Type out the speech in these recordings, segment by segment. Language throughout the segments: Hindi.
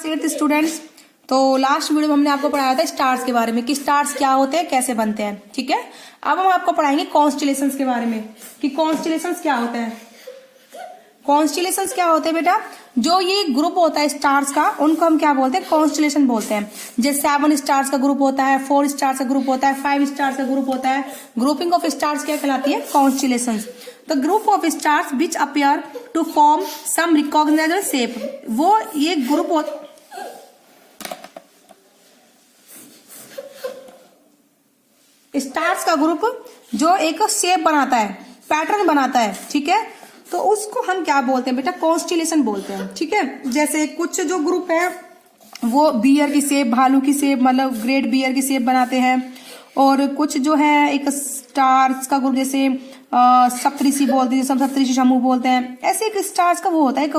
Class 8 students. तो लास्ट वीडियो में हमने आपको पढ़ाया था स्टार्स के बारे में कि स्टार्स क्या होते हैं, कैसे बनते हैं। ठीक है, अब हम आपको पढ़ाएंगे कॉन्स्टेलेशंस के बारे में कि कॉन्स्टेलेशंस क्या होते हैं। कॉन्स्टेलेशंस क्या होते हैं बेटा, जो ये ग्रुप होता है स्टार्स का, उनको हम क्या बोलते हैं, कॉन्स्टेलेशन बोलते हैं। जैसे 7 स्टार्स का ग्रुप होता है, 4 स्टार्स का ग्रुप होता है, 5 स्टार्स का ग्रुप होता है। ग्रुपिंग ऑफ स्टार्स क्या कहलाती है, constellations. The group of stars which appear to form some recognisable shape, वो ये ग्रुप स्टार्स का ग्रुप जो एक शेप बनाता है, पैटर्न बनाता है। ठीक है, तो उसको हम क्या बोलते हैं बेटा, कॉन्स्टेलेशन बोलते हैं। ठीक है, जैसे कुछ जो ग्रुप है वो बियर की शेप, भालू की शेप, मतलब ग्रेट बियर की शेप बनाते हैं। और कुछ जो है एक स्टार्स का ग्रुप जैसे सप्तऋषि बोलते हैं, सप्तऋषि समूह बोलते हैं। ऐसे एक स्टार्स का वो होता है एक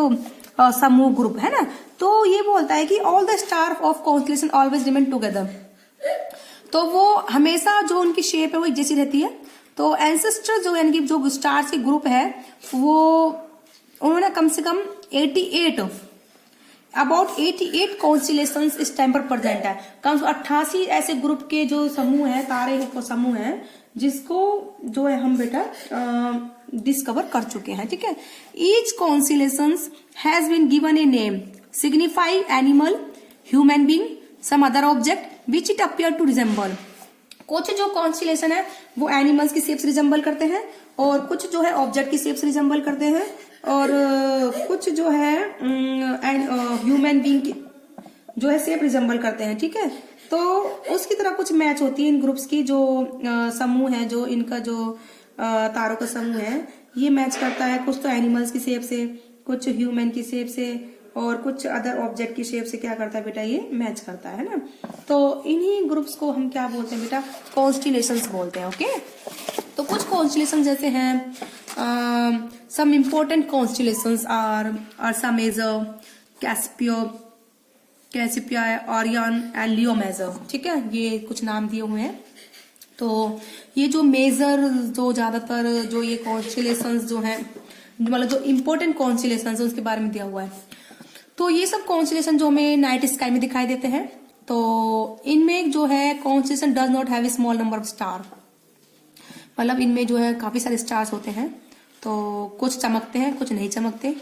समूह ग्रुप, है ना। तो ये बोलता है कि all the star of constellation always remain together, तो वो हमेशा जो उनकी शेप है वो एक जैसी रहती है। तो एंसेस्टर जो यानी कि जो स्टार्स के ग्रुप है वो उन्होंने कम से कम 88 कॉन्स्टेलेशंस इस टाइम पर प्रेजेंट है। कम से 88 ऐसे ग्रुप के जो समूह है, तारे के समूह है, जिसको जो है हम बेटा डिस्कवर कर चुके हैं। ठीक है, each constellations has been given a name signify animal, human being, some other object which it appear to resemble. कुछ जो कॉन्स्टेलेशन है वो एनिमल्स की शेप से रिजेंबल करते हैं, और कुछ जो है ऑब्जेक्ट की शेप से रिजेंबल करते हैं, और कुछ जो है ह्यूमन बीइंग की जो है शेप रिजेंबल करते हैं। ठीक है, तो उसकी तरह कुछ मैच होती है इन ग्रुप्स की। जो समूह है, जो इनका जो तारों का समूह है, ये मैच करता है कुछ तो एनिमल्स की शेप से, कुछ ह्यूमन की शेप से, और कुछ अदर ऑब्जेक्ट की शेप से क्या करता है बेटा, ये मैच करता है ना। तो इन्हीं ग्रुप्स को हम क्या बोलते हैं बेटा, कॉन्स्टेलेशंस बोलते हैं। ओके, तो कुछ कॉन्स्टेलेशन जैसे हैं some important constellations are Ursa Major, Cassiopeia, Orion and Leo Major. ठीक है, ये कुछ नाम दिए हुए हैं। तो ये जो मेजर, जो ज्यादातर जो ये कॉन्स्टेलेशंस जो हैं, मतलब जो इम्पोर्टेंट कॉन्स्टेलेशंस है उसके बारे में दिया हुआ है। तो ये सब कॉन्स्टेलेशन जो हमें नाइट स्काई में दिखाई देते हैं, तो इनमें जो है constellation does not have a small number of star, मतलब इनमें जो है काफी सारे स्टार्स होते हैं। तो कुछ चमकते हैं, कुछ नहीं चमकते,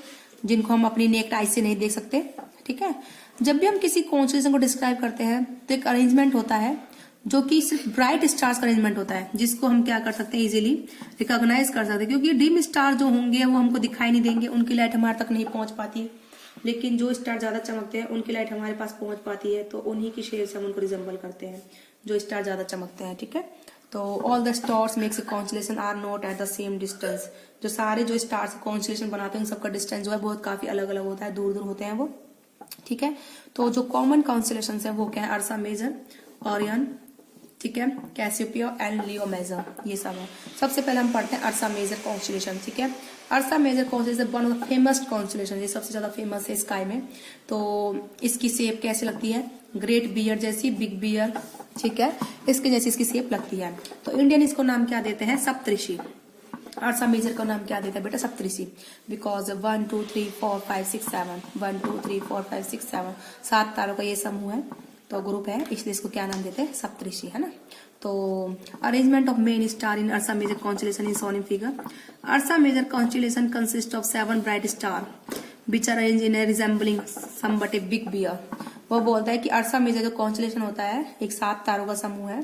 जिनको हम अपनी नेक्ड आई से नहीं देख सकते। ठीक है, जब भी हम किसी कॉन्स्टेलेशन को डिस्क्राइब करते हैं तो एक अरेंजमेंट होता है जो कि सिर्फ ब्राइट स्टार्स का अरेंजमेंट होता है, जिसको हम क्या कर सकते हैं, इजीली रिकॉग्नाइज कर सकते हैं। क्योंकि डिम स्टार जो होंगे वो हमको दिखाई नहीं देंगे, उनकी लाइट हमारे तक नहीं पहुंच पाती। लेकिन जो स्टार ज्यादा चमकते हैं उनकी लाइट हमारे पास पहुंच पाती है, तो उन्हीं की शेप से हम उनको रिजेंबल करते हैं, जो स्टार ज्यादा चमकते हैं। ठीक है, तो all the stars makes a constellation are not at the same distance. जो सारे जो स्टार्स कॉन्स्टेलेशन बनाते हैं उन सबका डिस्टेंस जो है बहुत काफी अलग अलग होता है, दूर दूर होते हैं वो। ठीक है, तो जो कॉमन कॉन्स्टेलेशन है वो क्या है, अर्सा मेजर, ओरियन, ठीक है, कैसिपिया एंड लियो मेजर, ये सब है। सबसे पहले हम पढ़ते हैं अर्सा मेजर कॉन्स्टेलेशन। ठीक है, Ursa Major constellation one of the famous constellation, ये सबसे ज्यादा फेमस है स्काई में। तो इसकी शेप कैसे लगती है, ग्रेट बियर जैसी, बिग बियर। ठीक है, इसके जैसी इसकी शेप लगती है। तो इंडियन इसको नाम क्या देते हैं, सप्तऋषि। अर्सा मेजर का नाम क्या देता है बेटा, सप्तऋषि, बिकॉज 1 2 3 4 5 6 7 1 2 3 4 5 6 7 7 तारों का ये समूह है, तो ग्रुप है, इसलिए इसको क्या नाम देते हैं, सप्तऋषि, है ना। तो arrangement of main star in Ursa Major constellation is shown in figure. Ursa Major constellation consist of 7 bright star which are arranged in a resembling somewhat a big bear. वो बोलता है कि अर्सा मेजर जो कॉन्स्टेलेशन होता है एक 7 तारों का समूह है,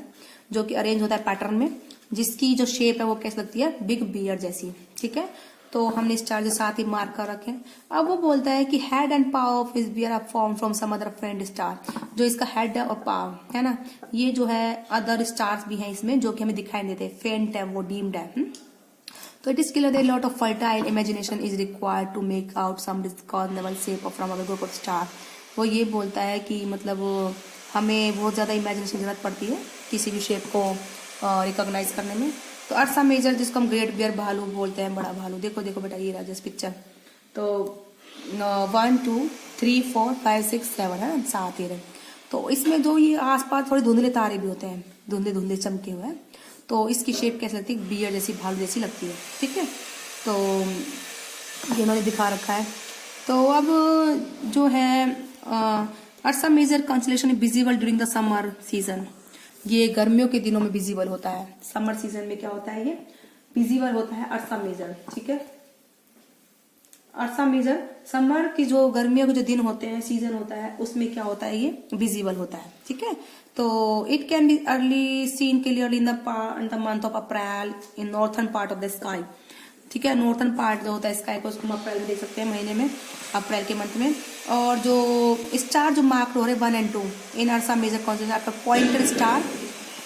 जो कि अरेंज होता है पैटर्न में, जिसकी जो शेप है वो कैसे लगती है, बिग बियर जैसी। ठीक है, तो हमने स्टार जो साथ ही मार्क कर रखे। अब वो बोलता है कि head and paw of his bear are form from some other friend star. जो इसका हेड है और पाव है ना, ये जो है अदर स्टार्स भी हैं इसमें, जो कि हमें दिखाई नहीं देते, फेंट है वो, डीम्ड है। तो it is clear that lot of fertile imagination is required to make out some recognisable shape from other group of star. वो ये बोलता है कि मतलब हमें बहुत ज्यादा इमेजिनेशन की जरूरत पड़ती है किसी भी शेप को रिकॉग्नाइज करने में। तो अर्सा मेजर जिसको हम ग्रेट बियर, भालू बोलते हैं, बड़ा भालू, देखो देखो बेटा ये रहा पिक्चर। तो 1 2 3 4 5 6 7 है ना, 7 ये रहे। तो इसमें जो ये आसपास थोड़े धुंधले तारे भी होते हैं, धुंधले धुंधले चमके हुए हैं, तो इसकी शेप कैसे लगती है, बियर जैसी, भालू जैसी लगती है। ठीक है, तो ये उन्होंने दिखा रखा है। तो अब जो है Ursa Major constellation visible during the summer season. ये गर्मियों के दिनों में विजिबल होता है। समर सीजन में क्या होता है, ये विजिबल होता है अर्सा मेजर। ठीक है, अर्सा मेजर समर की जो गर्मियों के जो दिन होते हैं, सीजन होता है, उसमें क्या होता है, ये विजिबल होता है। ठीक है, तो it can be early seen clearly in the month of April in northern part of the sky. ठीक है, नॉर्थर्न पार्ट जो होता है स्काई को, उसको हम अप्रैल में देख सकते हैं, महीने में, अप्रैल के मंथ में। और जो स्टार जो मार्क हो रहे 1 and 2 in Ursa Major constellation, आपका पॉइंटर स्टार।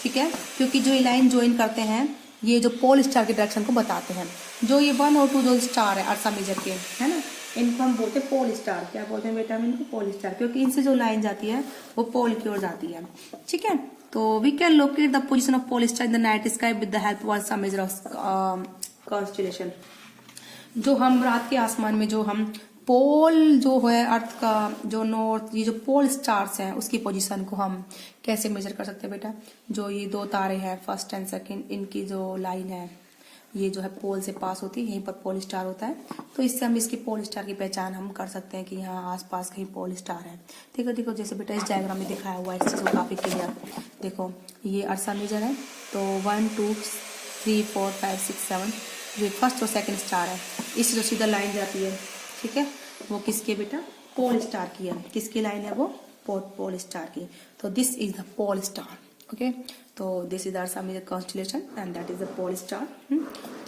ठीक है, क्योंकि जो ये लाइन ज्वाइन करते हैं, ये जो पोल स्टार के डायरेक्शन को बताते हैं। जो ये 1 और 2 जो स्टार है अर्सा मेजर के, है ना, इनको हम बोलते हैं पोल स्टार। क्या बोलते हैं बेटा हम इनको? पोल स्टार, क्योंकि इनसे जो लाइन जाती है वो पोल की ओर जाती है। ठीक है, तो we can locate the position of pole star in the night sky with the help of Ursa Major of constellation. जो हम रात के आसमान में जो हम पोल जो है अर्थ का, जो नॉर्थ, ये जो पोल स्टार्स हैं, उसकी पोजीशन को हम कैसे मेजर कर सकते हैं बेटा? जो ये 2 तारे हैं, फर्स्ट एंड सेकंड, इनकी जो लाइन है, ये जो है पोल से पास होती है, यहीं पर पोल स्टार होता है। तो इससे हम इसकी पोल स्टार की पहचान हम कर सकते हैं कि यहाँ आसपास कहीं पोल स्टार है। देखो देखो, जैसे बेटा इस डायग्राम में दिखाया हुआ है, इस चीज़ को काफ़ी क्लियर। देखो, ये अर्सा मेजर है, तो 1 2 3 4 5 6 7 ये फर्स्ट और सेकंड स्टार है। इससे जो सीधा लाइन जाती है, ठीक है, वो किसके बेटा? पोल स्टार की है। किसकी लाइन है वो? पोल स्टार की। तो this is the pole star. Okay, तो this is the Ursa Major constellation and that is the pole star.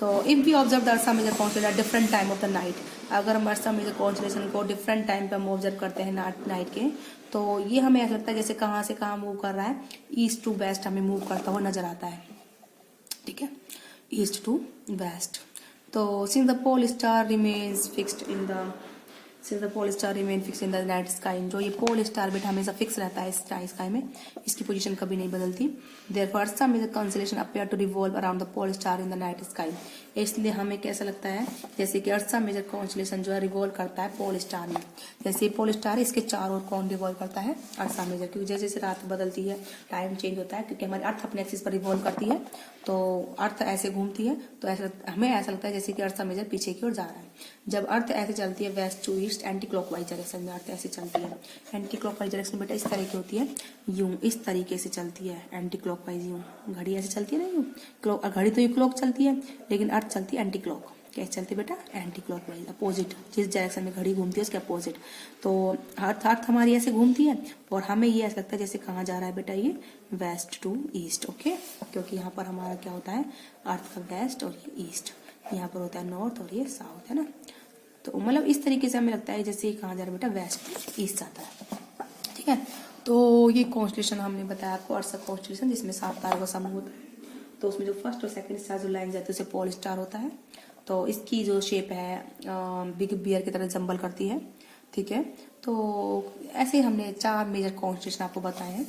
तो if we observe the Ursa Major constellation different time of the night, अगर हम अर्सा मेजर कॉन्स्टेलेशन को डिफरेंट टाइम पे हम ऑब्जर्व करते हैं नाइट के, तो ये हमें ऐसा लगता है जैसे कहाँ से कहाँ मूव कर रहा है, ईस्ट टू वेस्ट हमें मूव करता हुआ नजर आता है। ठीक है, ईस्ट टू वेस्ट। तो since the pole star remains fixed in the night sky, जो ये पोल स्टार बेटा हमेशा फिक्स रहता है स्काई में, इसकी पोजीशन कभी नहीं बदलती। Therefore Ursa Major constellation appear to revolve around the pole star in the night sky. इसलिए हमें कैसा लगता है जैसे कि अर्सा मेजर कॉन्स्टेलेशन जो है रिवॉल्व करता है पोल स्टार में। जैसे पोल स्टार है, इसके चारों ओर कौन रिवॉल्व करता है? Ursa major. क्योंकि जैसे जैसे रात बदलती है, टाइम चेंज होता है, क्योंकि हमारी अर्थ अपने एक्सिस पर रिवॉल्व करती है, तो अर्थ ऐसे घूमती है, तो हमें ऐसा लगता है जैसे कि अर्सा मेजर पीछे की ओर जा रहा है। जब अर्थ ऐसे चलती है west to east, anti clockwise direction में अर्थ ऐसे चलती है। एंटी क्लॉकवाइज डायरेक्शन बेटा इस तरह की होती है, यूं, इस तरीके से चलती है एंटी क्लॉकवाइज। यूं घड़ी ऐसे चलती है ना, यूं घड़ी तो यूं क्लॉक चलती है, लेकिन अर्थ चलती है एंटी क्लॉक। कैसे चलती है बेटा? एंटी क्लॉकवाइज, अपोजिट, जिस डायरेक्शन में घड़ी घूमती है उसके अपोजिट। तो अर्थ हमारी ऐसे घूमती है और हमें ये ऐसा लगता है जैसे कहाँ जा रहा है बेटा, ये वेस्ट टू ईस्ट। ओके, क्योंकि यहाँ पर हमारा क्या होता है, अर्थ का वेस्ट और ये ईस्ट, यहाँ पर होता है नॉर्थ और ये साउथ, है ना। तो मतलब इस तरीके से हमें लगता है जैसे कहाँ जा रहा है बेटा, वेस्ट ईस्ट जाता है। ठीक है, तो ये कॉन्स्टेलेशन हमने बताया आपको, अर्सा कॉन्स्टेलेशन, जिसमें 7 तारों का समूह होता है। तो उसमें जो फर्स्ट और सेकंड स्टार जो लाइन जाती है उसे पोल स्टार होता है। तो इसकी जो शेप है बिग बियर की तरह जंबल करती है। ठीक है, तो ऐसे हमने 4 मेजर कॉन्स्टेलेशन आपको बताए हैं,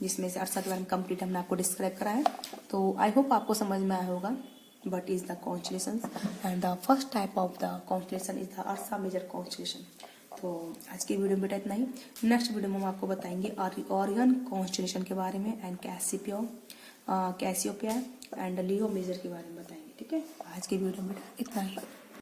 जिसमें से अर्सा के बारे में कंप्लीट हमने आपको डिस्क्राइब करा है। तो आई होप आपको समझ में आया होगा what is the constellations, and the first type of the constellation is the Ursa major constellation। तो आज की वीडियो में बेटा इतना ही। नेक्स्ट वीडियो में हम आपको बताएंगे ओरियन कॉन्स्टेलेशन के बारे में and Cassiopeia and Leo major के बारे में बताएंगे। ठीक है, आज की वीडियो में बेटा इतना ही।